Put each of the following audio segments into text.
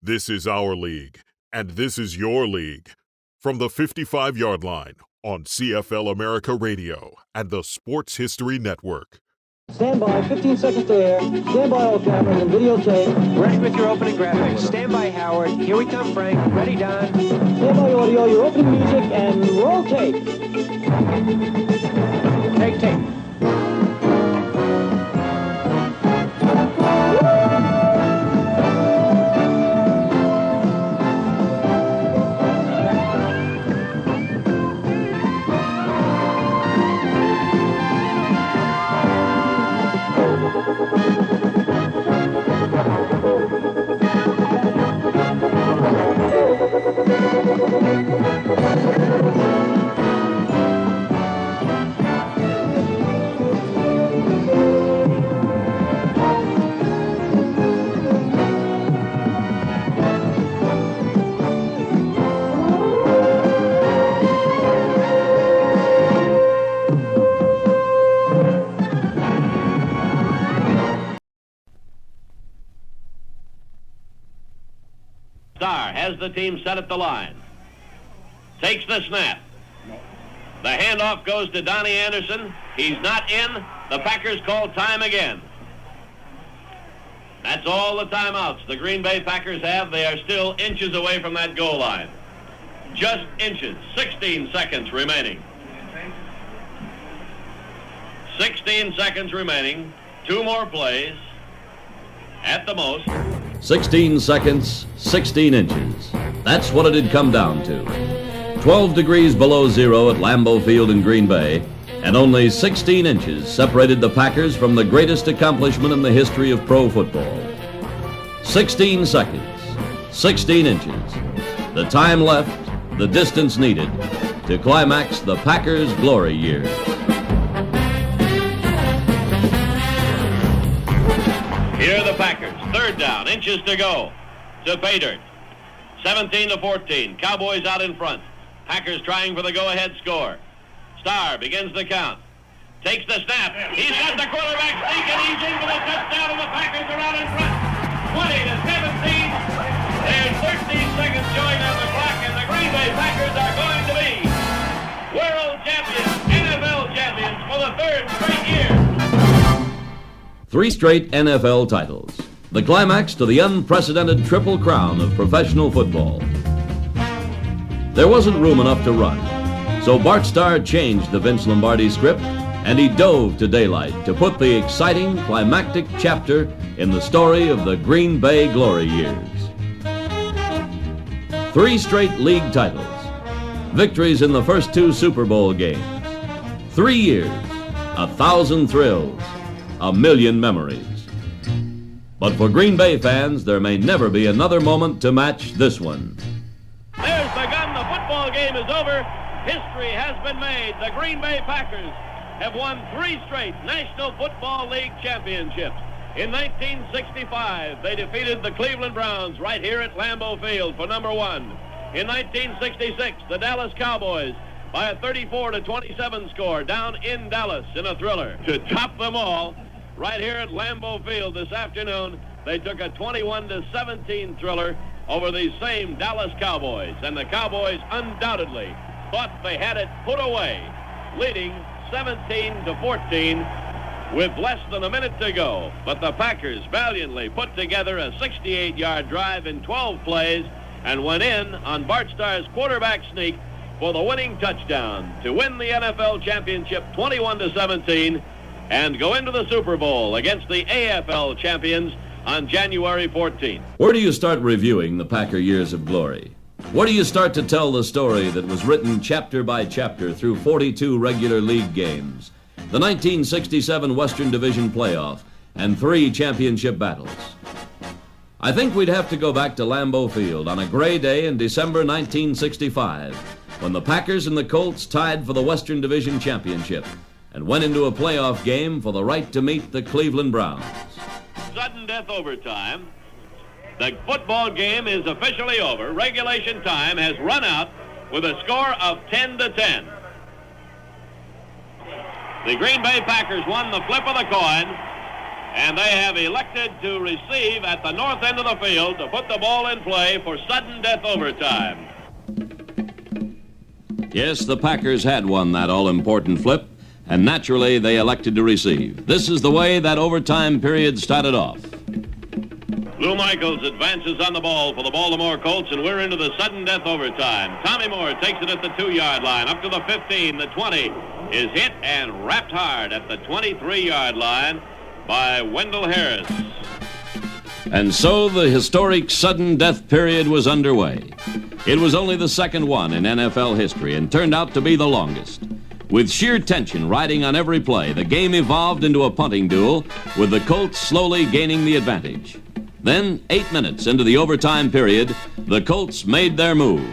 This is our league, and this is your league. From the 55-yard line on CFL America Radio and the Sports History Network. Stand by, 15 seconds to air. Stand by, all cameras and videotape. Ready with your opening graphics. Stand by, Howard. Here we come, Frank. Ready, Don. Stand by, audio, your opening music, and roll tape. Take tape. Has the team set at the line. Takes the snap. The handoff goes to Donnie Anderson. He's not in. The Packers call time again. That's all the timeouts the Green Bay Packers have. They are still inches away from that goal line. Just inches. 16 seconds remaining. 16 seconds remaining. 2 more plays at the most. 16 seconds, 16 inches. That's what it had come down to. 12 degrees below zero at Lambeau Field in Green Bay, and only 16 inches separated the Packers from the greatest accomplishment in the history of pro football. 16 seconds, 16 inches. The time left, the distance needed to climax the Packers' glory years. Here are the Packers. Third down, inches to go to Paydirt. 17-14. Cowboys out in front. Packers trying for the go-ahead score. Starr begins the count. Takes the snap. He's got the quarterback sneak, and he's in for the touchdown, and the Packers are out in front. 20-17. There's 13 seconds showing on the clock, and the Green Bay Packers are going to be world champions, NFL champions for the third straight year. 3 straight NFL titles. The climax to the unprecedented triple crown of professional football. There wasn't room enough to run, so Bart Starr changed the Vince Lombardi script, and he dove to daylight to put the exciting, climactic chapter in the story of the Green Bay glory years. 3 straight league titles, victories in the first 2 Super Bowl games, 3 years, 1,000 thrills, 1,000,000 memories. But for Green Bay fans, there may never be another moment to match this one. There's the gun. The football game is over. History has been made. The Green Bay Packers have won 3 straight National Football League championships. In 1965, they defeated the Cleveland Browns right here at Lambeau Field for number 1. In 1966, the Dallas Cowboys by a 34-27 score down in Dallas in a thriller. To top them all, right here at Lambeau Field this afternoon, they took a 21-17 thriller over these same Dallas Cowboys, and the Cowboys undoubtedly thought they had it put away, leading 17-14 with less than a minute to go. But the Packers valiantly put together a 68-yard drive in 12 plays and went in on Bart Starr's quarterback sneak for the winning touchdown to win the NFL championship 21-17 and go into the Super Bowl against the AFL champions on January 14th. Where do you start reviewing the Packer years of glory? Where do you start to tell the story that was written chapter by chapter through 42 regular league games, the 1967 Western Division playoff, and 3 championship battles? I think we'd have to go back to Lambeau Field on a gray day in December 1965, when the Packers and the Colts tied for the Western Division championship and went into a playoff game for the right to meet the Cleveland Browns. Sudden death overtime. The football game is officially over. Regulation time has run out with a score of 10-10. The Green Bay Packers won the flip of the coin, And they have elected to receive at the north end of the field to put the ball in play for sudden death overtime. Yes, the Packers had won that all-important flip, and naturally they elected to receive. This is the way that overtime period started off. Lou Michaels advances on the ball for the Baltimore Colts, and we're into the sudden death overtime. Tommy Moore takes it at the 2-yard line, up to the 15, the 20, is hit and wrapped hard at the 23-yard line by Wendell Harris. And so the historic sudden death period was underway. It was only the second one in NFL history and turned out to be the longest. With sheer tension riding on every play, the game evolved into a punting duel, with the Colts slowly gaining the advantage. Then, 8 minutes into the overtime period, the Colts made their move.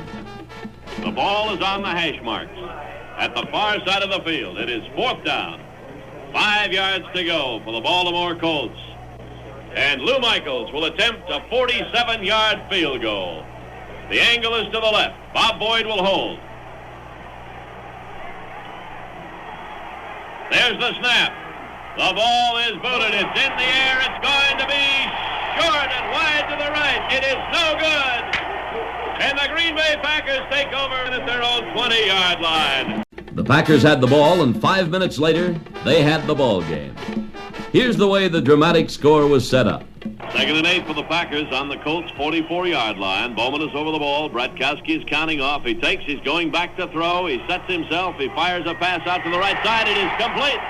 The ball is on the hash marks at the far side of the field. It is 4th down. 5 yards to go for the Baltimore Colts. And Lou Michaels will attempt a 47-yard field goal. The angle is to the left. Bob Boyd will hold. There's the snap. The ball is booted. It's in the air. It's going to be short and wide to the right. It is no good. And the Green Bay Packers take over at their own 20-yard line. The Packers had the ball, and 5 minutes later, they had the ball game. Here's the way the dramatic score was set up. 2nd and 8 for the Packers on the Colts' 44-yard line. Bowman is over the ball. Bratkowski is counting off. He takes. He's going back to throw. He sets himself. He fires a pass out to the right side. It is complete.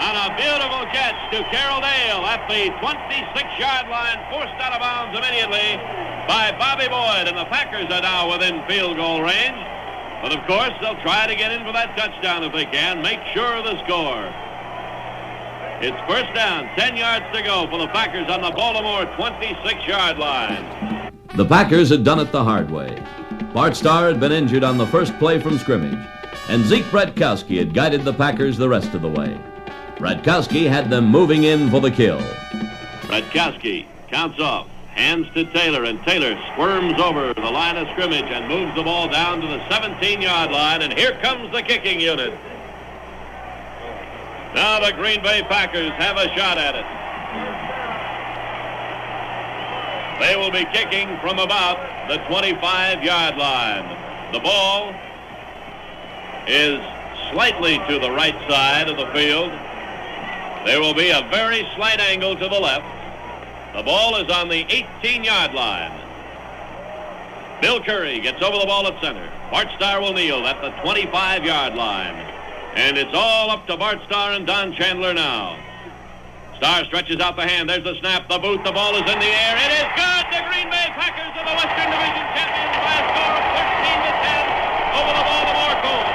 On a beautiful catch to Carroll Dale at the 26-yard line, forced out of bounds immediately by Bobby Boyd. And the Packers are now within field goal range. But, of course, they'll try to get in for that touchdown if they can. Make sure of the score. It's 1st down, 10 yards to go for the Packers on the Baltimore 26-yard line. The Packers had done it the hard way. Bart Starr had been injured on the first play from scrimmage, and Zeke Bratkowski had guided the Packers the rest of the way. Bratkowski had them moving in for the kill. Bratkowski counts off, hands to Taylor, and Taylor squirms over the line of scrimmage and moves the ball down to the 17-yard line, and here comes the kicking unit. Now the Green Bay Packers have a shot at it. They will be kicking from about the 25-yard line. The ball is slightly to the right side of the field. There will be a very slight angle to the left. The ball is on the 18-yard line. Bill Curry gets over the ball at center. Bart Starr will kneel at the 25-yard line. And it's all up to Bart Starr and Don Chandler now. Starr stretches out the hand. There's the snap, the boot, the ball is in the air. It is good! The Green Bay Packers are the Western Division champions by a score of 13-10 over the Baltimore Colts.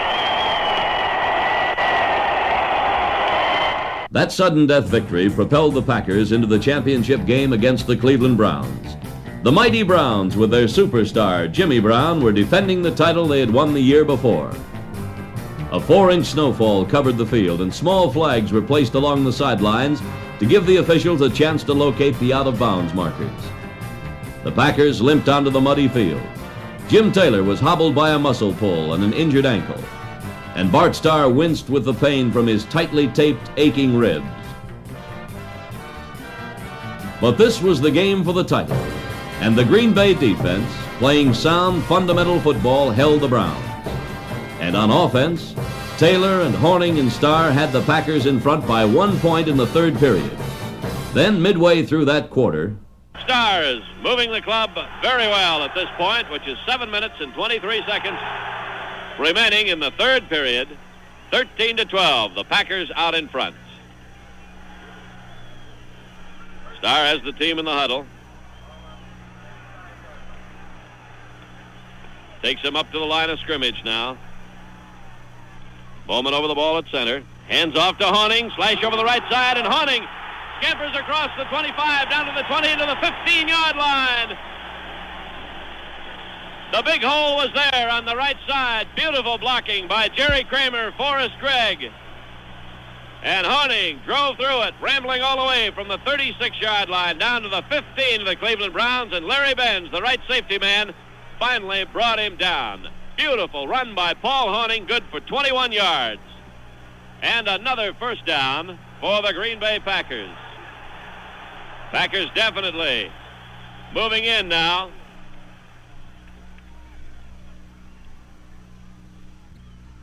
That sudden death victory propelled the Packers into the championship game against the Cleveland Browns. The mighty Browns, with their superstar, Jimmy Brown, were defending the title they had won the year before. A 4-inch snowfall covered the field, and small flags were placed along the sidelines to give the officials a chance to locate the out-of-bounds markers. The Packers limped onto the muddy field. Jim Taylor was hobbled by a muscle pull and an injured ankle, and Bart Starr winced with the pain from his tightly taped, aching ribs. But this was the game for the title, and the Green Bay defense, playing sound, fundamental football, held the Browns. And on offense, Taylor and Horning and Starr had the Packers in front by 1 point in the third period. Then, midway through that quarter, Starr is moving the club very well at this point, which is 7 minutes and 23 seconds remaining in the third period. 13-12, the Packers out in front. Starr has the team in the huddle. Takes him up to the line of scrimmage now. Bowman over the ball at center. Hands off to Horning. Slash over the right side, and Horning scampers across the 25, down to the 20, into the 15-yard line. The big hole was there on the right side. Beautiful blocking by Jerry Kramer, Forrest Gregg. And Horning drove through it, rambling all the way from the 36-yard line down to the 15 of the Cleveland Browns, and Larry Benz, the right safety man, finally brought him down. Beautiful run by Paul Horning, good for 21 yards. And another first down for the Green Bay Packers. Packers definitely moving in now.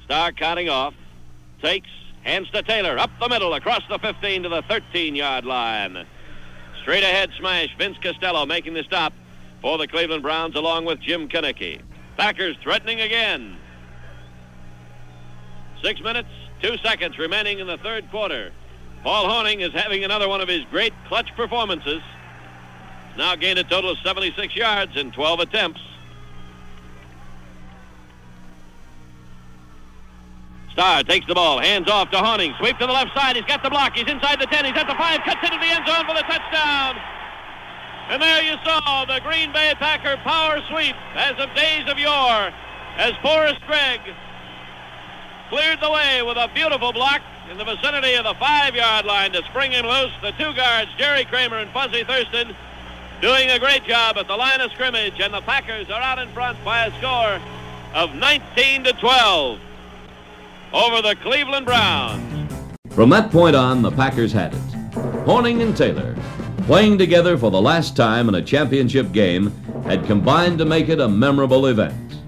Starr counting off. Takes, hands to Taylor, up the middle, across the 15 to the 13-yard line. Straight ahead smash, Vince Costello making the stop for the Cleveland Browns along with Jim Kinnicky. Packers threatening again. 6 minutes, 2 seconds remaining in the third quarter. Paul Hornung is having another one of his great clutch performances. Now gained a total of 76 yards in 12 attempts. Starr takes the ball, hands off to Hornung, sweep to the left side, he's got the block, he's inside the 10, he's at the 5, cuts into the end zone for the touchdown. And there you saw the Green Bay Packer power sweep as of days of yore, as Forrest Gregg cleared the way with a beautiful block in the vicinity of the 5-yard line to spring him loose. The two guards, Jerry Kramer and Fuzzy Thurston, doing a great job at the line of scrimmage, and the Packers are out in front by a score of 19-12 over the Cleveland Browns. From that point on, the Packers had it. Hornung and Taylor, playing together for the last time in a championship game, had combined to make it a memorable event.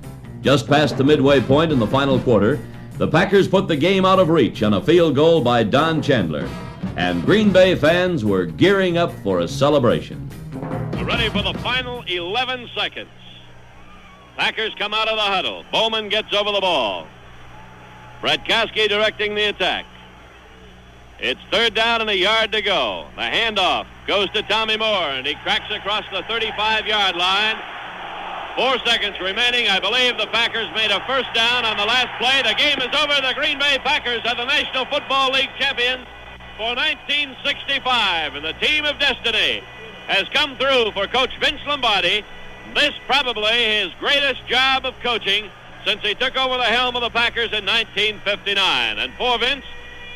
Just past the midway point in the final quarter, the Packers put the game out of reach on a field goal by Don Chandler, and Green Bay fans were gearing up for a celebration. Ready for the final 11 seconds. Packers come out of the huddle. Bowman gets over the ball. Bradkowski directing the attack. It's third down and a yard to go. The handoff goes to Tommy Moore, and he cracks across the 35-yard line. 4 seconds remaining. I believe the Packers made a first down on the last play. The game is over. The Green Bay Packers are the National Football League champions for 1965, and the team of destiny has come through for Coach Vince Lombardi. This probably his greatest job of coaching since he took over the helm of the Packers in 1959. And for Vince,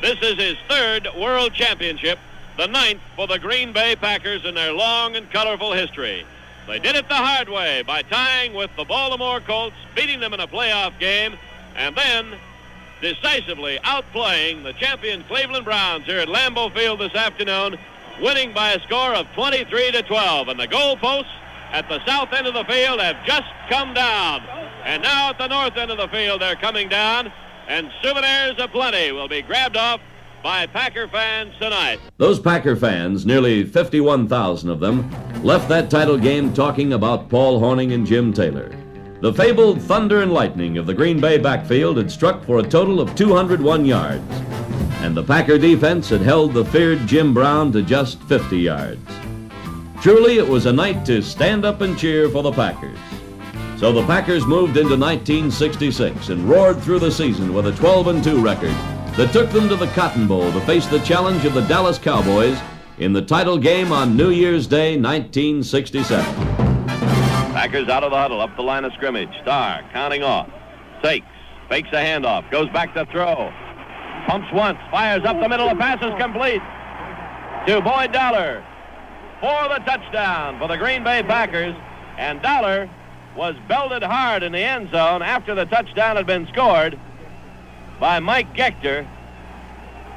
this is his third World Championship, the 9th for the Green Bay Packers in their long and colorful history. They did it the hard way by tying with the Baltimore Colts, beating them in a playoff game, and then decisively outplaying the champion Cleveland Browns here at Lambeau Field this afternoon, winning by a score of 23-12. And the goalposts at the south end of the field have just come down. And now at the north end of the field, they're coming down, and souvenirs aplenty will be grabbed off by Packer fans tonight. Those Packer fans, nearly 51,000 of them, left that title game talking about Paul Hornung and Jim Taylor. The fabled thunder and lightning of the Green Bay backfield had struck for a total of 201 yards, and the Packer defense had held the feared Jim Brown to just 50 yards. Truly, it was a night to stand up and cheer for the Packers. So the Packers moved into 1966 and roared through the season with a 12-2 record that took them to the Cotton Bowl to face the challenge of the Dallas Cowboys in the title game on New Year's Day, 1967. Packers out of the huddle, up the line of scrimmage. Starr counting off. Takes, fakes a handoff, goes back to throw. Pumps once, fires up the middle, the pass is complete to Boyd Dollar for the touchdown for the Green Bay Packers. And Dollar was belted hard in the end zone after the touchdown had been scored by Mike Gechter.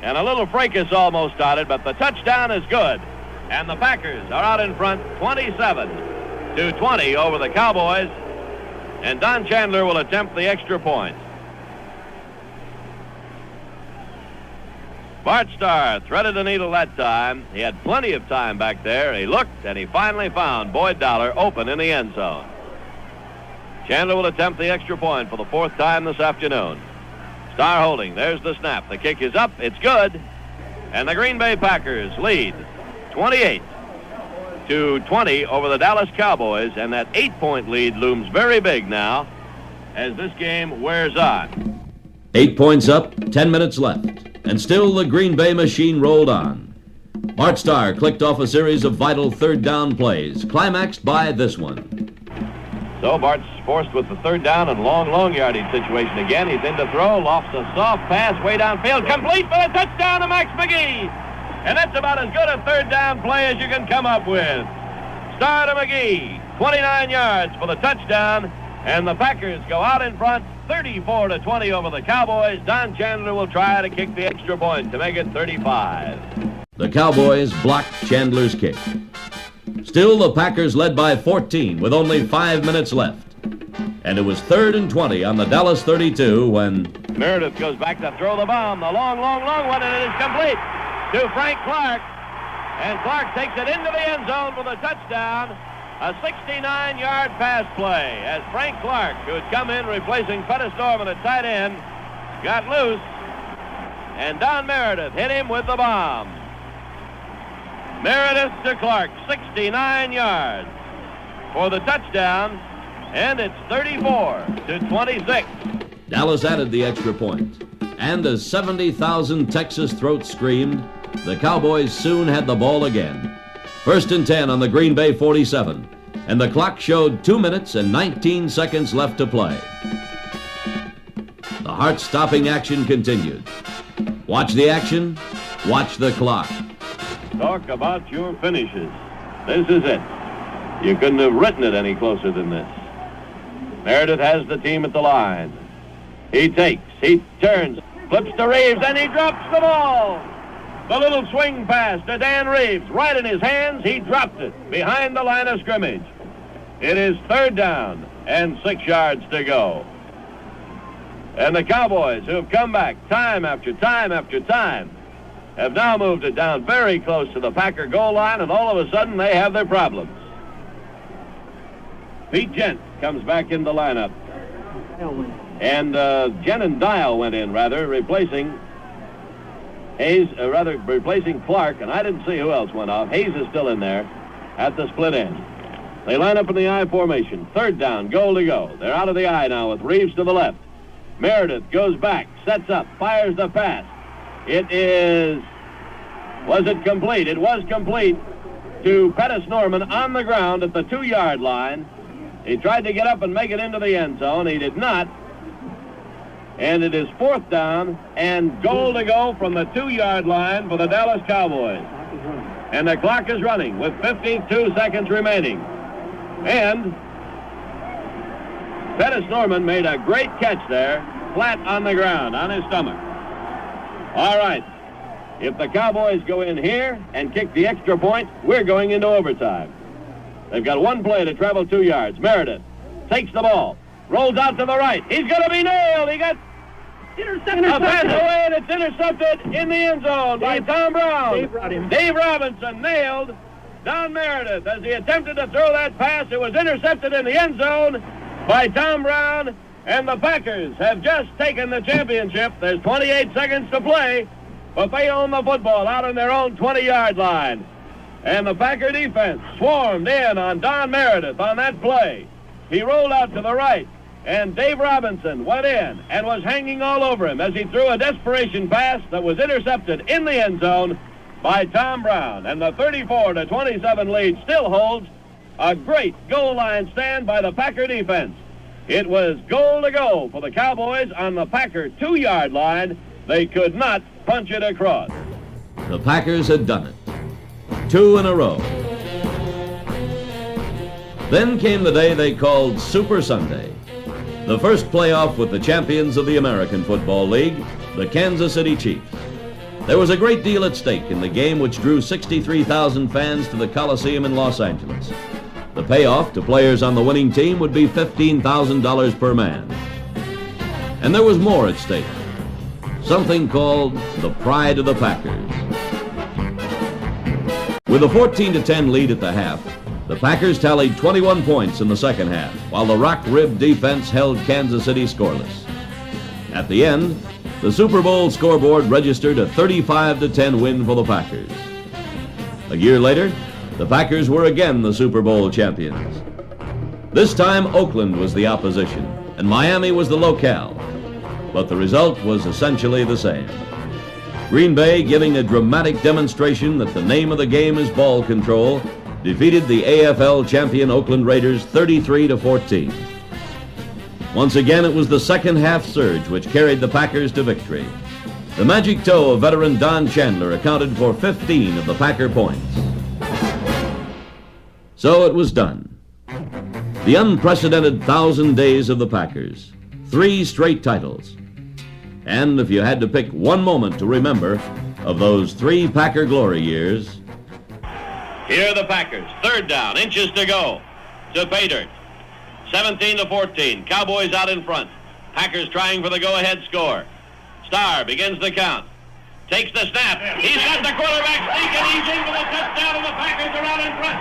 And a little fracas almost started, but the touchdown is good. And the Packers are out in front 27-20 over the Cowboys. And Don Chandler will attempt the extra point. Bart Starr threaded the needle that time. He had plenty of time back there. He looked, and he finally found Boyd Dollar open in the end zone. Chandler will attempt the extra point for the fourth time this afternoon. Starr holding. There's the snap. The kick is up. It's good. And the Green Bay Packers lead 28-20 over the Dallas Cowboys. And that 8-point lead looms very big now as this game wears on. 8 points up, 10 minutes left. And still the Green Bay machine rolled on. Bart Starr clicked off a series of vital third down plays, climaxed by this one. So Bart's forced with the third down and long yardage situation again. He's in to throw, lofts a soft pass way downfield, complete for the touchdown to Max McGee. And that's about as good a third down play as you can come up with. Starr to McGee, 29 yards for the touchdown, and the Packers go out in front 34-20 over the Cowboys. Don Chandler will try to kick the extra point to make it 35. The Cowboys blocked Chandler's kick. Still, the Packers led by 14 with only 5 minutes left. And it was 3rd and 20 on the Dallas 32 when Meredith goes back to throw the bomb. The long one, and it is complete to Frank Clark. And Clark takes it into the end zone for the touchdown. A 69-yard pass play as Frank Clark, who had come in replacing Pettis Norman at tight end, got loose. And Don Meredith hit him with the bomb. Meredith to Clark, 69 yards for the touchdown. And it's 34-26. Dallas added the extra point. And as 70,000 Texas throats screamed, the Cowboys soon had the ball again. 1st and 10 on the Green Bay 47, and the clock showed 2 minutes and 19 seconds left to play. The heart-stopping action continued. Watch the action, watch the clock. Talk about your finishes. This is it. You couldn't have written it any closer than this. Meredith has the team at the line. He takes, he turns, flips to Reeves, and he drops the ball. The little swing pass to Dan Reeves, right in his hands. He dropped it behind the line of scrimmage. It is 3rd down and 6 yards to go. And the Cowboys, who have come back time after time after time, have now moved it down very close to the Packer goal line, and all of a sudden they have their problems. Pete Gent comes back in the lineup. And Gent and Dial went in, replacing replacing Clark, and I didn't see who else went off. Hayes is still in there at the split end. They line up in the I formation. 3rd down, goal to go. They're out of the I now with Reeves to the left. Meredith goes back, sets up, fires the pass. Was it complete? It was complete to Pettis Norman on the ground at the 2-yard line. He tried to get up and make it into the end zone. He did not. And it is 4th down and goal to go from the 2-yard line for the Dallas Cowboys. And the clock is running with 52 seconds remaining. And Pettis Norman made a great catch there, flat on the ground, on his stomach. All right. If the Cowboys go in here and kick the extra point, we're going into overtime. They've got one play to travel 2 yards. Meredith takes the ball, rolls out to the right. He's going to be nailed. He got intercepted. A pass away, and it's intercepted in the end zone by Tom Brown. Dave Robinson nailed Don Meredith as he attempted to throw that pass. It was intercepted in the end zone by Tom Brown, and the Packers have just taken the championship. There's 28 seconds to play, but they own the football out on their own 20-yard line. And the Packer defense swarmed in on Don Meredith on that play. He rolled out to the right, and Dave Robinson went in and was hanging all over him as he threw a desperation pass that was intercepted in the end zone by Tom Brown. And the 34-27 lead still holds. A great goal line stand by the Packer defense. It was goal to go for the Cowboys on the Packer 2-yard line. They could not punch it across. The Packers had done it. 2 in a row. Then came the day they called Super Sunday. The first playoff with the champions of the American Football League, the Kansas City Chiefs. There was a great deal at stake in the game, which drew 63,000 fans to the Coliseum in Los Angeles. The payoff to players on the winning team would be $15,000 per man. And there was more at stake. Something called the pride of the Packers. With a 14-10 lead at the half, the Packers tallied 21 points in the second half, while the rock-ribbed defense held Kansas City scoreless. At the end, the Super Bowl scoreboard registered a 35-10 win for the Packers. A year later, the Packers were again the Super Bowl champions. This time, Oakland was the opposition, and Miami was the locale. But the result was essentially the same. Green Bay, giving a dramatic demonstration that the name of the game is ball control, defeated the AFL champion Oakland Raiders 33-14. Once again, it was the second half surge which carried the Packers to victory. The magic toe of veteran Don Chandler accounted for 15 of the Packer points. So it was done. The unprecedented 1,000 days of the Packers. 3 straight titles. And if you had to pick one moment to remember of those 3 Packer glory years, Here are the Packers. Third down, inches to go to pay dirt. 17-14. Cowboys out in front. Packers trying for the go-ahead score. Starr begins the count. Takes the snap. He's got the quarterback sneak, and he's in for the touchdown, and the Packers are out in front.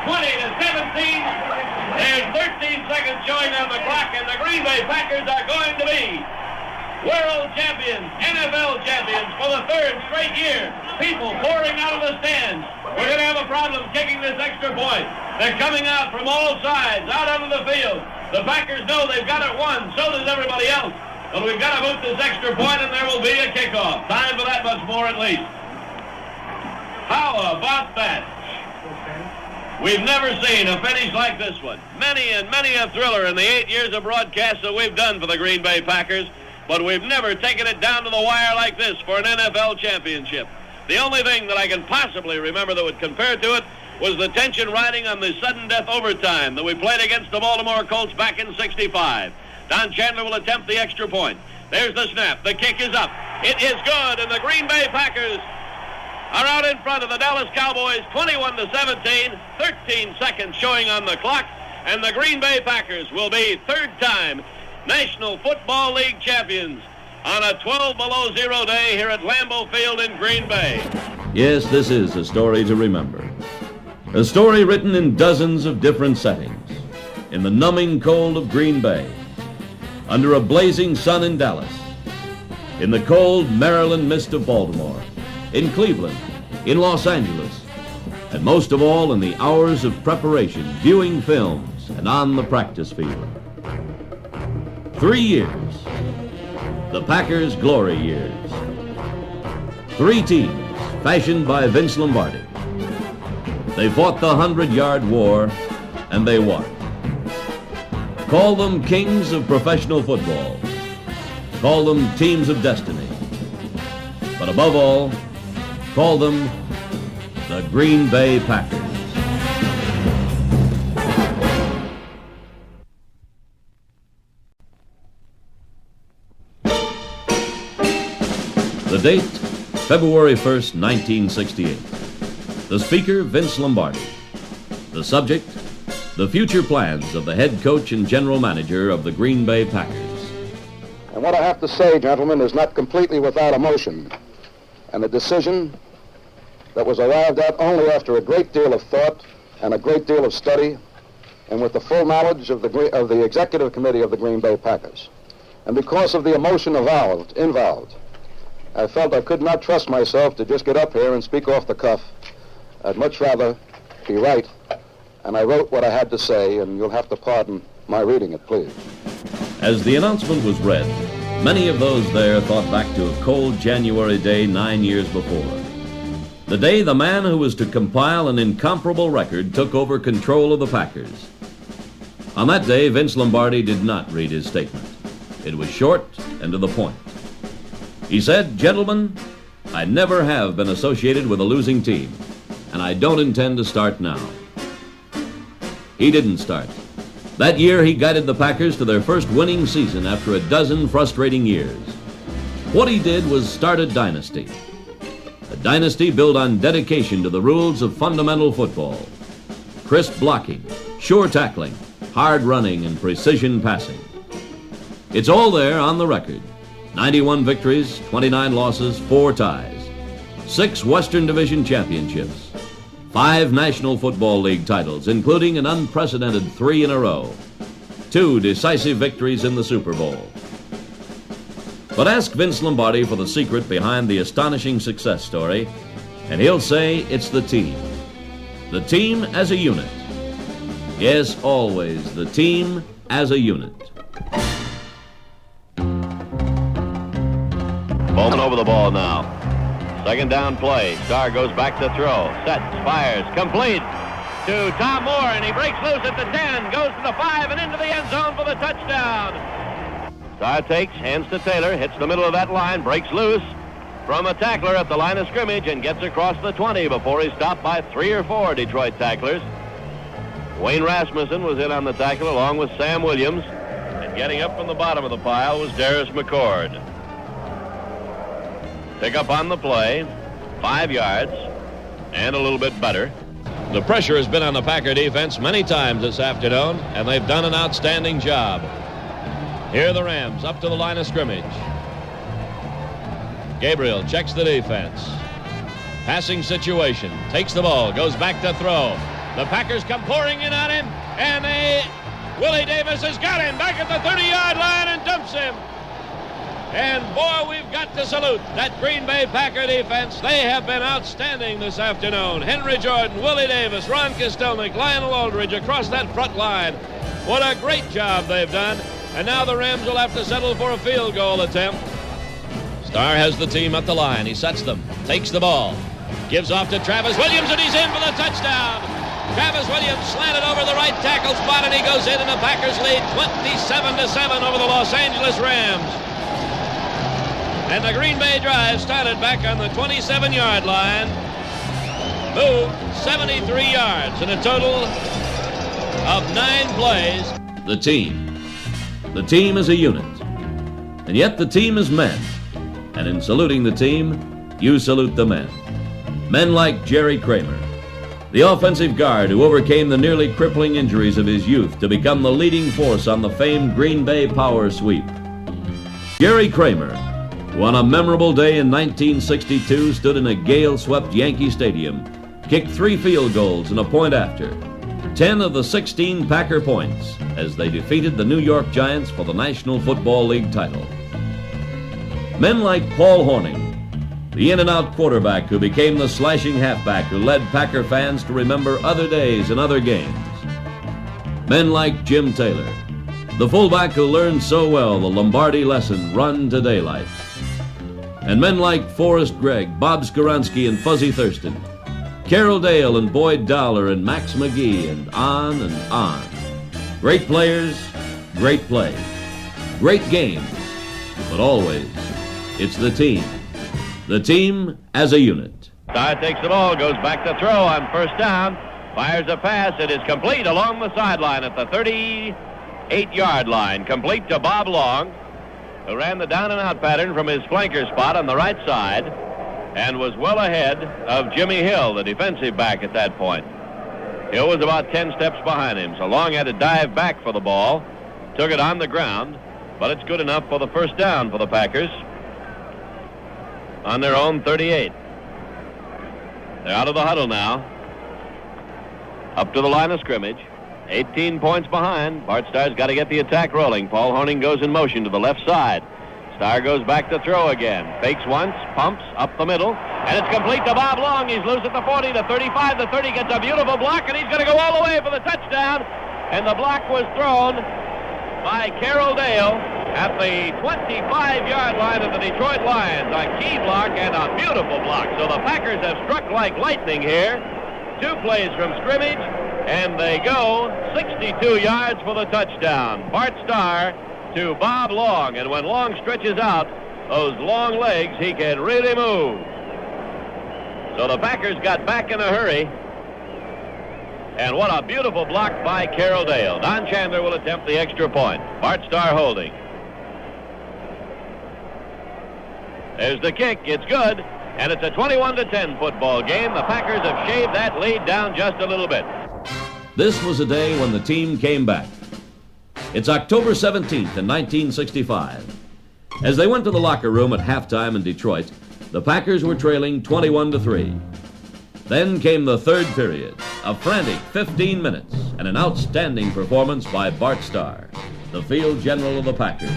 20-17. There's 13 seconds showing on the clock, and the Green Bay Packers are going to be world champions, NFL champions for the third straight year. People pouring out of the stands. We're going to have a problem kicking this extra point. They're coming out from all sides, out onto the field. The Packers know they've got it won. So does everybody else. But we've got to move this extra point, and there will be a kickoff. Time for that much more at least. How about that? We've never seen a finish like this one. Many and many a thriller in the 8 years of broadcast that we've done for the Green Bay Packers, but we've never taken it down to the wire like this for an NFL championship. The only thing that I can possibly remember that would compare to it was the tension riding on the sudden death overtime that we played against the Baltimore Colts back in '65. Don Chandler will attempt the extra point. There's the snap. The kick is up. It is good, and the Green Bay Packers are out in front of the Dallas Cowboys 21-17, 13 seconds showing on the clock, and the Green Bay Packers will be third-time National Football League champions on a 12 below zero day here at Lambeau Field in Green Bay. Yes, this is a story to remember. A story written in dozens of different settings. In the numbing cold of Green Bay, under a blazing sun in Dallas, in the cold Maryland mist of Baltimore, in Cleveland, in Los Angeles, and most of all in the hours of preparation, viewing films, and on the practice field. 3 years, the Packers' glory years. 3 teams fashioned by Vince Lombardi. They fought the 100-yard war, and they won. Call them kings of professional football. Call them teams of destiny. But above all, call them the Green Bay Packers. The date, February 1st, 1968. The speaker, Vince Lombardi. The subject, the future plans of the head coach and general manager of the Green Bay Packers. And what I have to say, gentlemen, is not completely without emotion, and a decision that was arrived at only after a great deal of thought and a great deal of study, and with the full knowledge of the executive committee of the Green Bay Packers. And because of the emotion involved, I felt I could not trust myself to just get up here and speak off the cuff. I'd much rather be right, and I wrote what I had to say, and you'll have to pardon my reading it, please. As the announcement was read, many of those there thought back to a cold January day 9 years before. The day the man who was to compile an incomparable record took over control of the Packers. On that day, Vince Lombardi did not read his statement. It was short and to the point. He said, "Gentlemen, I never have been associated with a losing team, and I don't intend to start now." He didn't start. That year, he guided the Packers to their first winning season after a dozen frustrating years. What he did was start a dynasty. A dynasty built on dedication to the rules of fundamental football. Crisp blocking, sure tackling, hard running, and precision passing. It's all there on the record. 91 victories, 29 losses, 4 ties. 6 Western Division championships. 5 National Football League titles, including an unprecedented 3 in a row. 2 decisive victories in the Super Bowl. But ask Vince Lombardi for the secret behind the astonishing success story, and he'll say it's the team. The team as a unit. Yes, always the team as a unit. Bowman over the ball now. Second down play. Starr goes back to throw. Sets, fires, complete to Tom Moore, and he breaks loose at the 10, goes to the 5, and into the end zone for the touchdown. Starr takes, hands to Taylor, hits the middle of that line, breaks loose from a tackler at the line of scrimmage, and gets across the 20 before he's stopped by 3 or 4 Detroit tacklers. Wayne Rasmussen was in on the tackle along with Sam Williams, and getting up from the bottom of the pile was Darius McCord. Pick up on the play, 5 yards, and a little bit better. The pressure has been on the Packer defense many times this afternoon, and they've done an outstanding job. Here are the Rams up to the line of scrimmage. Gabriel checks the defense. Passing situation. Takes the ball. Goes back to throw. The Packers come pouring in on him, and Willie Davis has got him back at the 30-yard line and dumps him. And boy, we've got to salute that Green Bay Packer defense. They have been outstanding this afternoon. Henry Jordan, Willie Davis, Ron Kostelnik, Lionel Aldridge across that front line. What a great job they've done. And now the Rams will have to settle for a field goal attempt. Starr has the team at the line. He sets them, takes the ball, gives off to Travis Williams, and he's in for the touchdown. Travis Williams slanted over the right tackle spot, and he goes in, and the Packers lead 27-7 over the Los Angeles Rams. And the Green Bay drive started back on the 27-yard line, moved 73 yards in a total of 9 plays. The team is a unit, and yet the team is men. And in saluting the team, you salute the men. Men like Jerry Kramer, the offensive guard who overcame the nearly crippling injuries of his youth to become the leading force on the famed Green Bay power sweep. Jerry Kramer, who on a memorable day in 1962 stood in a gale-swept Yankee Stadium, kicked 3 field goals and a point after, 10 of the 16 Packer points as they defeated the New York Giants for the National Football League title. Men like Paul Hornung, the in-and-out quarterback who became the slashing halfback who led Packer fans to remember other days and other games. Men like Jim Taylor, the fullback who learned so well the Lombardi lesson, run to daylight. And men like Forrest Gregg, Bob Skoronski, and Fuzzy Thurston, Carroll Dale and Boyd Dowler and Max McGee, and on and on. Great players, great plays, great games, but always, it's the team. The team as a unit. Starr takes the ball, goes back to throw on first down, fires a pass. It is complete along the sideline at the 38-yard line. Complete to Bob Long, who ran the down-and-out pattern from his flanker spot on the right side and was well ahead of Jimmy Hill, the defensive back at that point. Hill was about 10 steps behind him, so Long had to dive back for the ball, took it on the ground, but it's good enough for the first down for the Packers on their own 38. They're out of the huddle now, up to the line of scrimmage. 18 points behind. Bart Starr's got to get the attack rolling. Paul Hornung goes in motion to the left side. Starr goes back to throw again. Fakes once, pumps up the middle, and it's complete to Bob Long. He's loose at the 40, the 35, the 30, gets a beautiful block, and he's going to go all the way for the touchdown. And the block was thrown by Carroll Dale at the 25-yard line of the Detroit Lions. A key block and a beautiful block. So the Packers have struck like lightning here. 2 plays from scrimmage, and they go 62 yards for the touchdown. Bart Starr to Bob Long, and when Long stretches out those long legs, he can really move. So the Packers got back in a hurry, and what a beautiful block by Carroll Dale. Don Chandler will attempt the extra point. Bart Starr holding. There's the kick. It's good, and it's a 21-10 football game. The Packers have shaved that lead down just a little bit. This was a day when the team came back. It's October 17th in 1965. As they went to the locker room at halftime in Detroit, the Packers were trailing 21-3. Then came the third period, a frantic 15 minutes, and an outstanding performance by Bart Starr, the field general of the Packers.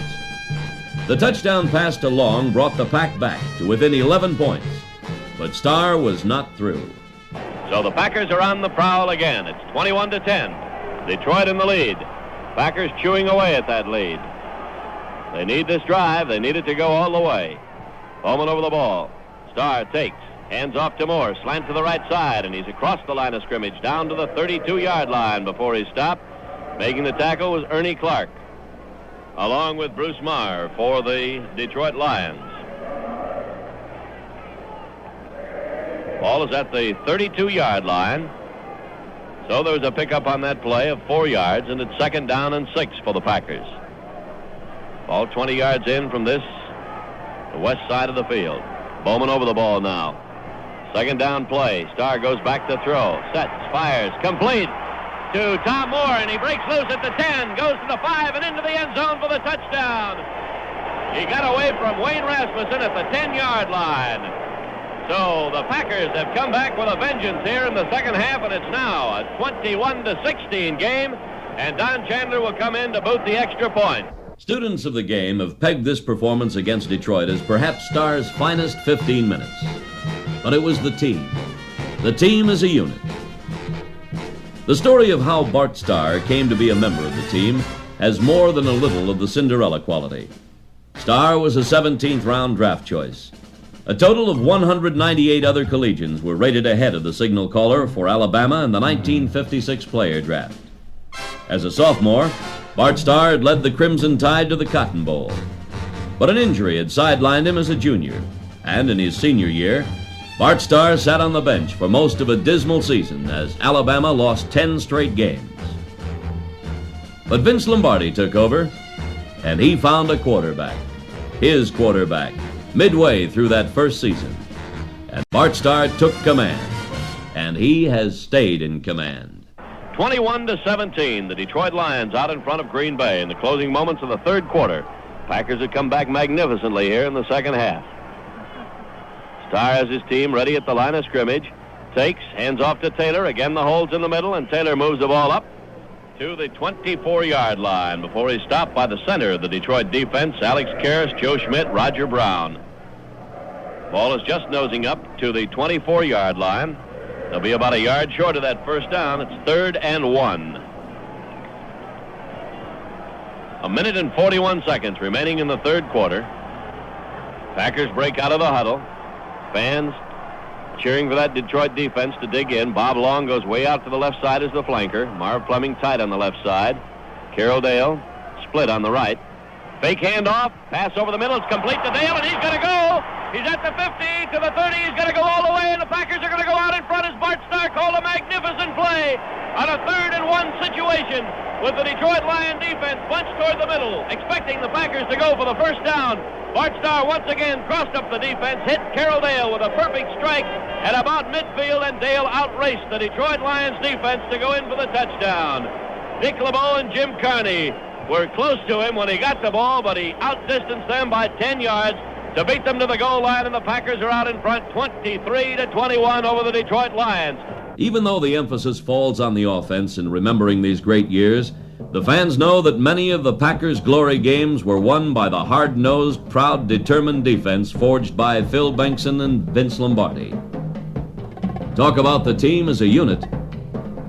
The touchdown pass to Long brought the Pack back to within 11 points, but Starr was not through. So the Packers are on the prowl again. It's 21-10. Detroit in the lead. Packers chewing away at that lead. They need this drive. They need it to go all the way. Bowman over the ball. Starr takes. Hands off to Moore. Slant to the right side, and he's across the line of scrimmage down to the 32-yard line before he stopped. Making the tackle was Ernie Clark, along with Bruce Marr for the Detroit Lions. Ball is at the 32-yard line. So there was a pickup on that play of 4 yards, and it's 2nd down and 6 for the Packers. Ball 20 yards in from the west side of the field. Bowman over the ball now. Second down play. Starr goes back to throw. Sets, fires, complete to Tom Moore, and he breaks loose at the 10, goes to the 5, and into the end zone for the touchdown. He got away from Wayne Rasmussen at the 10-yard line. So the Packers have come back with a vengeance here in the second half, and it's now a 21-16 game, and Don Chandler will come in to boot the extra point. Students of the game have pegged this performance against Detroit as perhaps Starr's finest 15 minutes. But it was the team. The team as a unit. The story of how Bart Starr came to be a member of the team has more than a little of the Cinderella quality. Starr was a 17th round draft choice. A total of 198 other collegians were rated ahead of the signal caller for Alabama in the 1956 player draft. As a sophomore, Bart Starr had led the Crimson Tide to the Cotton Bowl. But an injury had sidelined him as a junior, and in his senior year, Bart Starr sat on the bench for most of a dismal season as Alabama lost 10 straight games. But Vince Lombardi took over, and he found a quarterback, his quarterback, midway through that first season. And Bart Starr took command, and he has stayed in command. 21-17, the Detroit Lions out in front of Green Bay in the closing moments of the third quarter. Packers have come back magnificently here in the second half. Starr has his team ready at the line of scrimmage. Takes, hands off to Taylor. Again, the holes in the middle, and Taylor moves the ball up to the 24-yard line before he's stopped by the center of the Detroit defense, Alex Karras, Joe Schmidt, Roger Brown. Ball is just nosing up to the 24-yard line. They'll be about a yard short of that first down. It's 3rd and 1. A minute and 41 seconds remaining in the third quarter. Packers break out of the huddle. Fans cheering for that Detroit defense to dig in. Bob Long goes way out to the left side as the flanker. Marv Fleming tight on the left side. Carroll Dale split on the right. Fake handoff. Pass over the middle. It's complete to Dale, and he's going to go. He's at the 50, to the 30. He's going to go all the way, and the Packers are going to go out in front as Bart Starr called a magnificent play on a 3rd and 1 situation with the Detroit Lion defense bunched toward the middle, expecting the Packers to go for the first down. Bart Starr once again crossed up the defense, hit Carroll Dale with a perfect strike at about midfield, and Dale outraced the Detroit Lions defense to go in for the touchdown. Dick LeBeau and Jim Carney were close to him when he got the ball, but he outdistanced them by 10 yards to beat them to the goal line, and the Packers are out in front 23-21 over the Detroit Lions. Even though the emphasis falls on the offense in remembering these great years, the fans know that many of the Packers' glory games were won by the hard-nosed, proud, determined defense forged by Phil Bengtson and Vince Lombardi. Talk about the team as a unit.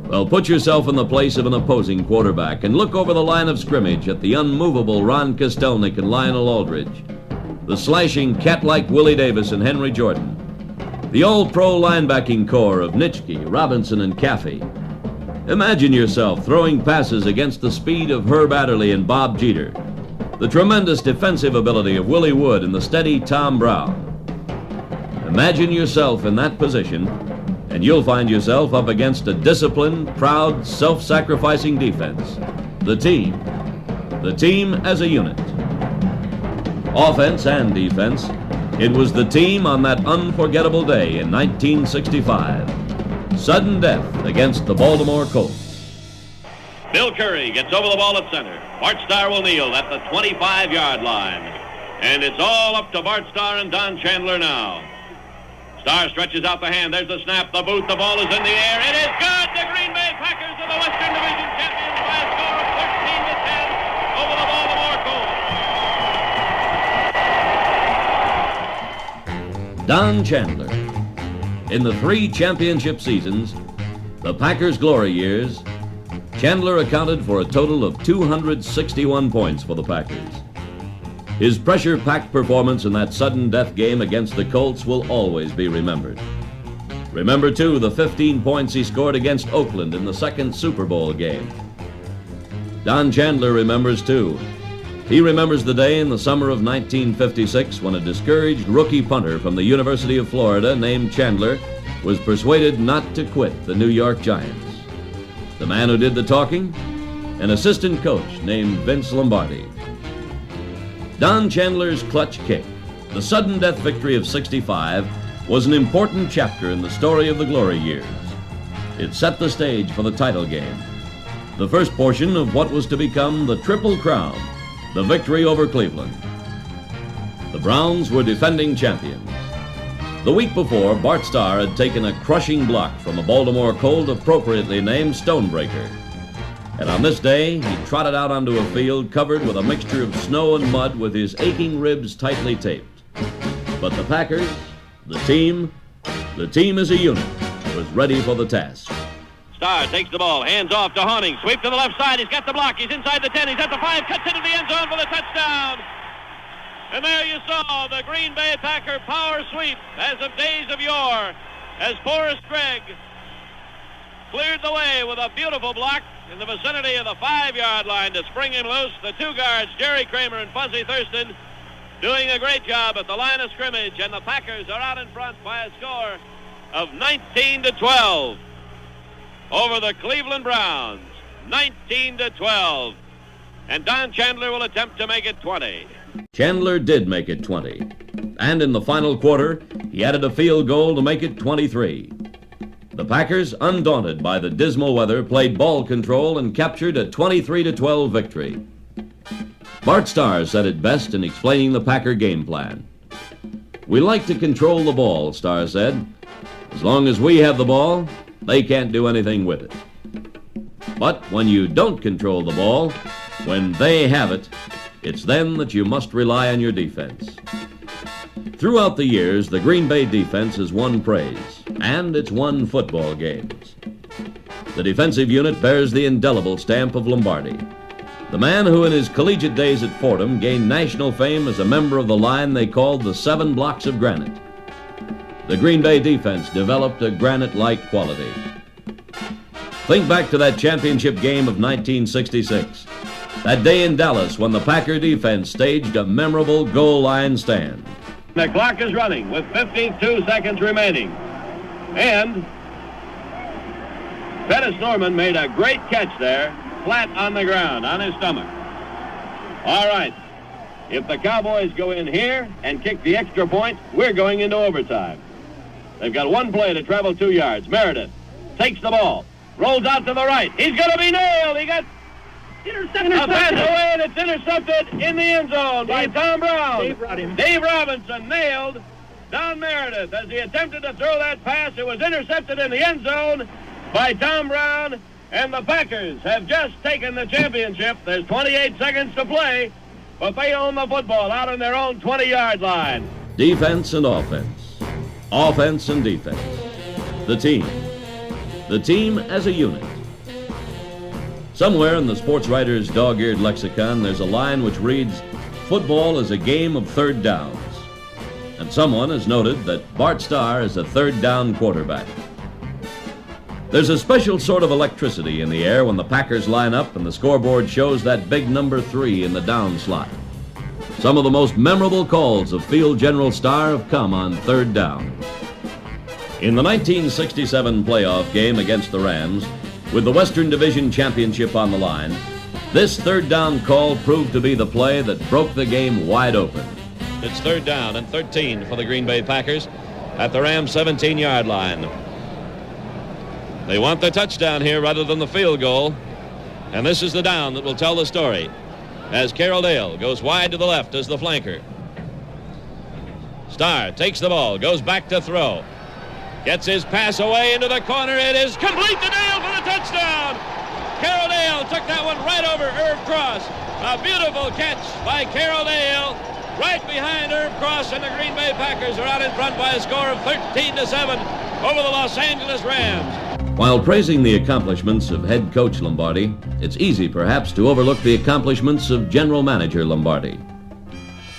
Well, put yourself in the place of an opposing quarterback and look over the line of scrimmage at the unmovable Ron Kostelnik and Lionel Aldridge, the slashing cat-like Willie Davis and Henry Jordan, the all-pro linebacking core of Nitschke, Robinson, and Caffey. Imagine yourself throwing passes against the speed of Herb Adderley and Bob Jeter, the tremendous defensive ability of Willie Wood and the steady Tom Brown. Imagine yourself in that position, and you'll find yourself up against a disciplined, proud, self-sacrificing defense. The team as a unit. Offense and defense, it was the team on that unforgettable day in 1965. Sudden death against the Baltimore Colts. Bill Curry gets over the ball at center. Bart Starr will kneel at the 25-yard line. And it's all up to Bart Starr and Don Chandler now. Starr stretches out the hand. There's the snap, the boot, the ball is in the air. It is good! The Green Bay Packers are the Western Division champions by a score of 13-10 over the Baltimore Colts. Don Chandler. In the 3 championship seasons, the Packers' glory years, Chandler accounted for a total of 261 points for the Packers. His pressure-packed performance in that sudden death game against the Colts will always be remembered. Remember, too, the 15 points he scored against Oakland in the second Super Bowl game. Don Chandler remembers, too. He remembers the day in the summer of 1956 when a discouraged rookie punter from the University of Florida named Chandler was persuaded not to quit the New York Giants. The man who did the talking? An assistant coach named Vince Lombardi. Don Chandler's clutch kick, the sudden death victory of '65, was an important chapter in the story of the glory years. It set the stage for the title game, the first portion of what was to become the Triple Crown, the victory over Cleveland. The Browns were defending champions. The week before, Bart Starr had taken a crushing block from a Baltimore Colt appropriately named Stonebreaker. And on this day, he trotted out onto a field covered with a mixture of snow and mud with his aching ribs tightly taped. But the Packers, the team as a unit, was ready for the task. Starr takes the ball, hands off to Hawning, sweep to the left side, he's got the block, he's inside the 10, he's at the 5, cuts into the end zone for the touchdown. And there you saw the Green Bay Packer power sweep as of days of yore, as Forrest Gregg cleared the way with a beautiful block in the vicinity of the 5-yard line to spring him loose. The two guards, Jerry Kramer and Fuzzy Thurston, doing a great job at the line of scrimmage, and the Packers are out in front by a score of 19-12 over the Cleveland Browns. 19-12. And Don Chandler will attempt to make it 20. Chandler did make it 20. And in the final quarter, he added a field goal to make it 23. The Packers, undaunted by the dismal weather, played ball control and captured a 23-12 victory. Bart Starr said it best in explaining the Packer game plan. "We like to control the ball," Starr said. "As long as we have the ball, they can't do anything with it. But when you don't control the ball, when they have it, it's then that you must rely on your defense." Throughout the years, the Green Bay defense has won praise, and it's won football games. The defensive unit bears the indelible stamp of Lombardi, the man who in his collegiate days at Fordham gained national fame as a member of the line they called the 7 Blocks of Granite. The Green Bay defense developed a granite-like quality. Think back to that championship game of 1966, that day in Dallas when the Packer defense staged a memorable goal line stand. The clock is running with 52 seconds remaining. And Pettis Norman made a great catch there, flat on the ground, on his stomach. All right. If the Cowboys go in here and kick the extra point, we're going into overtime. They've got one play to travel 2 yards. Meredith takes the ball, rolls out to the right. He's going to be nailed. He got intercepted. A pass away, and it's intercepted in the end zone by Tom Brown. Dave Robinson nailed Don Meredith as he attempted to throw that pass. It was intercepted in the end zone by Tom Brown, and the Packers have just taken the championship. There's 28 seconds to play, but they own the football out on their own 20-yard line. Defense and offense. Offense and defense. The team as a unit. Somewhere in the sports writer's dog-eared lexicon, there's a line which reads, "Football is a game of third downs." And someone has noted that Bart Starr is a third down quarterback. There's a special sort of electricity in the air when the Packers line up and the scoreboard shows that big number 3 in the down slot. Some of the most memorable calls of Field General Starr have come on third down. In the 1967 playoff game against the Rams, with the Western Division Championship on the line, this third down call proved to be the play that broke the game wide open. It's 3rd down and 13 for the Green Bay Packers at the Rams' 17-yard line. They want the touchdown here rather than the field goal, and this is the down that will tell the story, as Carroll Dale goes wide to the left as the flanker. Starr takes the ball, goes back to throw. Gets his pass away into the corner. It is complete to Dale for the touchdown. Carroll Dale took that one right over Irv Cross. A beautiful catch by Carroll Dale right behind Irv Cross, and the Green Bay Packers are out in front by a score of 13-7 over the Los Angeles Rams. While praising the accomplishments of head coach Lombardi, it's easy perhaps to overlook the accomplishments of general manager Lombardi.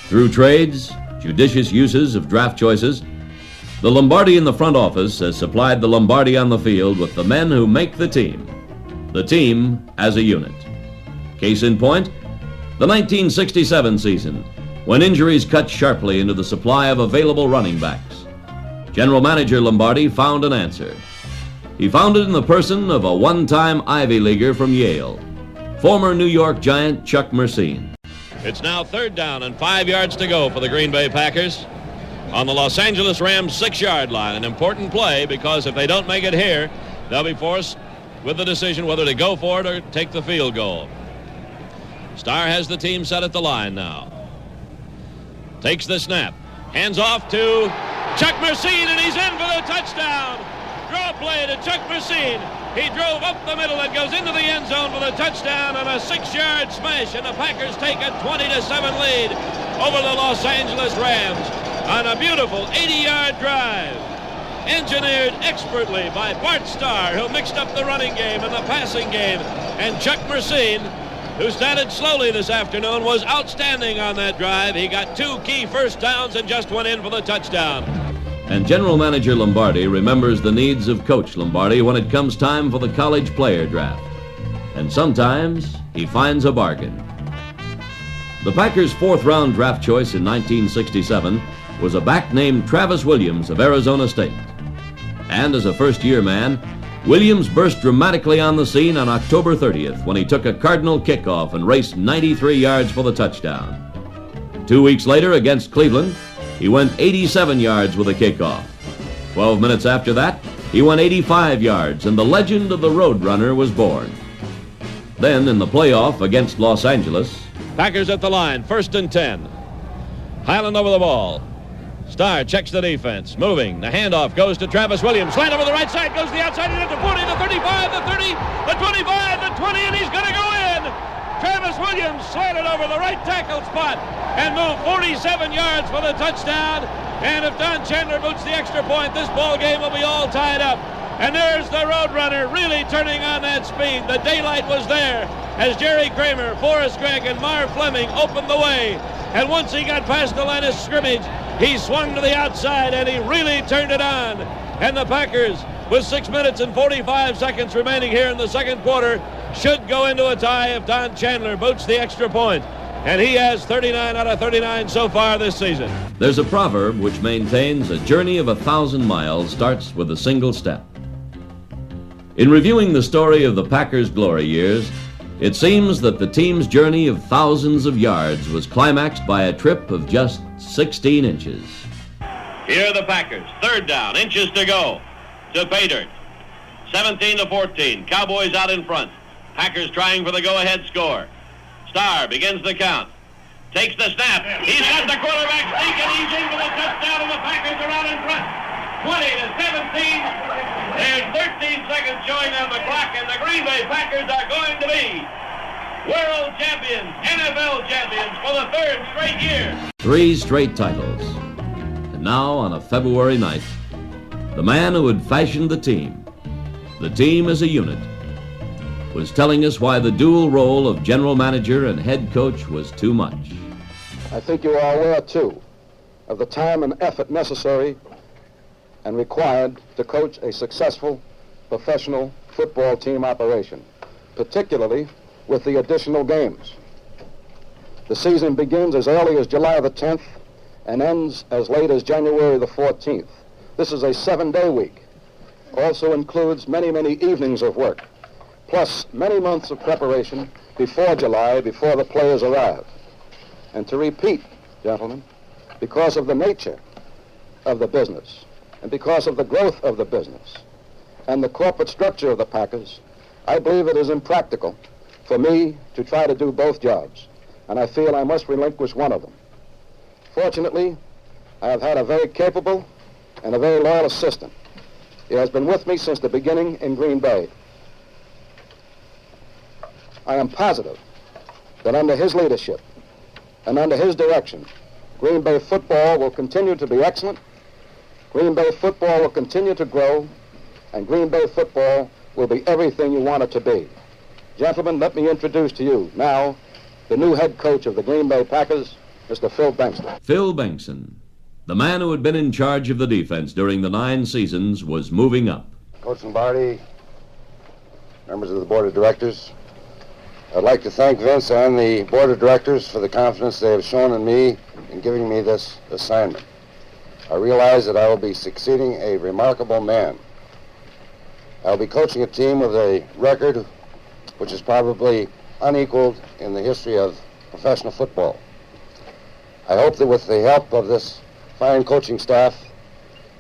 Through trades, judicious uses of draft choices, the Lombardi in the front office has supplied the Lombardi on the field with the men who make the team as a unit. Case in point, the 1967 season, when injuries cut sharply into the supply of available running backs. General Manager Lombardi found an answer. He found it in the person of a one-time Ivy Leaguer from Yale, former New York Giant Chuck Mersine. It's now 3rd down and 5 yards to go for the Green Bay Packers. on the Los Angeles Rams 6-yard line. An important play because if they don't make it here, they'll be forced with the decision whether to go for it or take the field goal. Starr has the team set at the line now. Takes the snap. Hands off to Chuck Mercine, and he's in for the touchdown. Draw play to Chuck Mercine. He drove up the middle and goes into the end zone for the touchdown on a 6-yard smash, and the Packers take a 20-7 lead over the Los Angeles Rams on a beautiful 80-yard drive, engineered expertly by Bart Starr, who mixed up the running game and the passing game, and Chuck Mercine, who started slowly this afternoon, was outstanding on that drive. He got 2 key first downs and just went in for the touchdown. And General Manager Lombardi remembers the needs of Coach Lombardi when it comes time for the college player draft. And sometimes he finds a bargain. The Packers' 4th-round draft choice in 1967 was a back named Travis Williams of Arizona State. And as a first-year man, Williams burst dramatically on the scene on October 30th when he took a cardinal kickoff and raced 93 yards for the touchdown. 2 weeks later against Cleveland, he went 87 yards with a kickoff. 12 minutes after that, he went 85 yards, and the legend of the Roadrunner was born. Then in the playoff against Los Angeles, Packers at the line, 1st and 10. Highland over the ball. Starr checks the defense, moving. The handoff goes to Travis Williams. Slant over the right side, goes to the outside, to the 40, the 35, the 30, the 25, the 20, and he's going to go in. Travis Williams slanted over the right tackle spot and moved 47 yards for the touchdown. And if Don Chandler boots the extra point, this ball game will be all tied up. And there's the Roadrunner really turning on that speed. The daylight was there as Jerry Kramer, Forrest Gregg, and Marv Fleming opened the way. And once he got past the line of scrimmage, he swung to the outside and he really turned it on. And the Packers, with 6 minutes and 45 seconds remaining here in the second quarter, should go into a tie if Don Chandler boots the extra point. And he has 39 out of 39 so far this season. There's a proverb which maintains a journey of 1,000 miles starts with a single step. In reviewing the story of the Packers' glory years, it seems that the team's journey of thousands of yards was climaxed by a trip of just 16 inches. Here are the Packers. 3rd down, inches to go to pay dirt. 17-14. Cowboys out in front. Packers trying for the go-ahead score. Starr begins the count. Takes the snap. He's got the quarterback sneak, and he's in for the touchdown, and the Packers are out in front. 20-17. There's 13 seconds showing on the clock, and the Green Bay Packers are going to be world champions, NFL champions for the 3rd straight year. 3 straight titles. And now, on a February night, the man who had fashioned the team as a unit, was telling us why the dual role of general manager and head coach was too much. I think you are aware, too, of the time and effort necessary and required to coach a successful professional football team operation, particularly with the additional games. The season begins as early as July the 10th and ends as late as January the 14th. This is a 7-day week. Also includes many, many evenings of work, plus many months of preparation before July, before the players arrive. And to repeat, gentlemen, because of the nature of the business, and because of the growth of the business and the corporate structure of the Packers, I believe it is impractical for me to try to do both jobs, and I feel I must relinquish one of them. Fortunately, I have had a very capable and a very loyal assistant. He has been with me since the beginning in Green Bay. I am positive that under his leadership and under his direction, Green Bay football will continue to be excellent, Green Bay football will continue to grow, and Green Bay football will be everything you want it to be. Gentlemen, let me introduce to you now the new head coach of the Green Bay Packers, Mr. Phil Bengtson. Phil Bengtson, the man who had been in charge of the defense during the 9 seasons, was moving up. Coach Lombardi, members of the board of directors, I'd like to thank Vince and the board of directors for the confidence they have shown in me in giving me this assignment. I realize that I will be succeeding a remarkable man. I'll be coaching a team with a record which is probably unequaled in the history of professional football. I hope that with the help of this fine coaching staff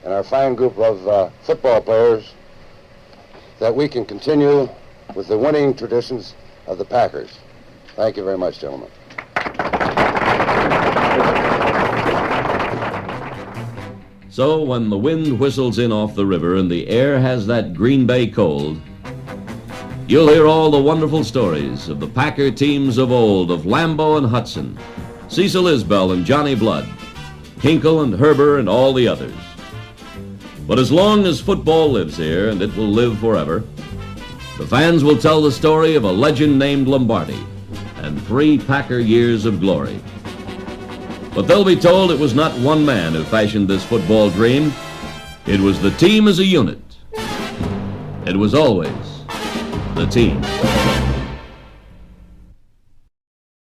and our fine group of football players that we can continue with the winning traditions of the Packers. Thank you very much, gentlemen. So when the wind whistles in off the river and the air has that Green Bay cold, you'll hear all the wonderful stories of the Packer teams of old, of Lambeau and Hudson, Cecil Isbell and Johnny Blood, Hinkle and Herber and all the others. But as long as football lives here, and it will live forever, the fans will tell the story of a legend named Lombardi and 3 Packer years of glory. But they'll be told it was not one man who fashioned this football dream. It was the team as a unit. It was always the team.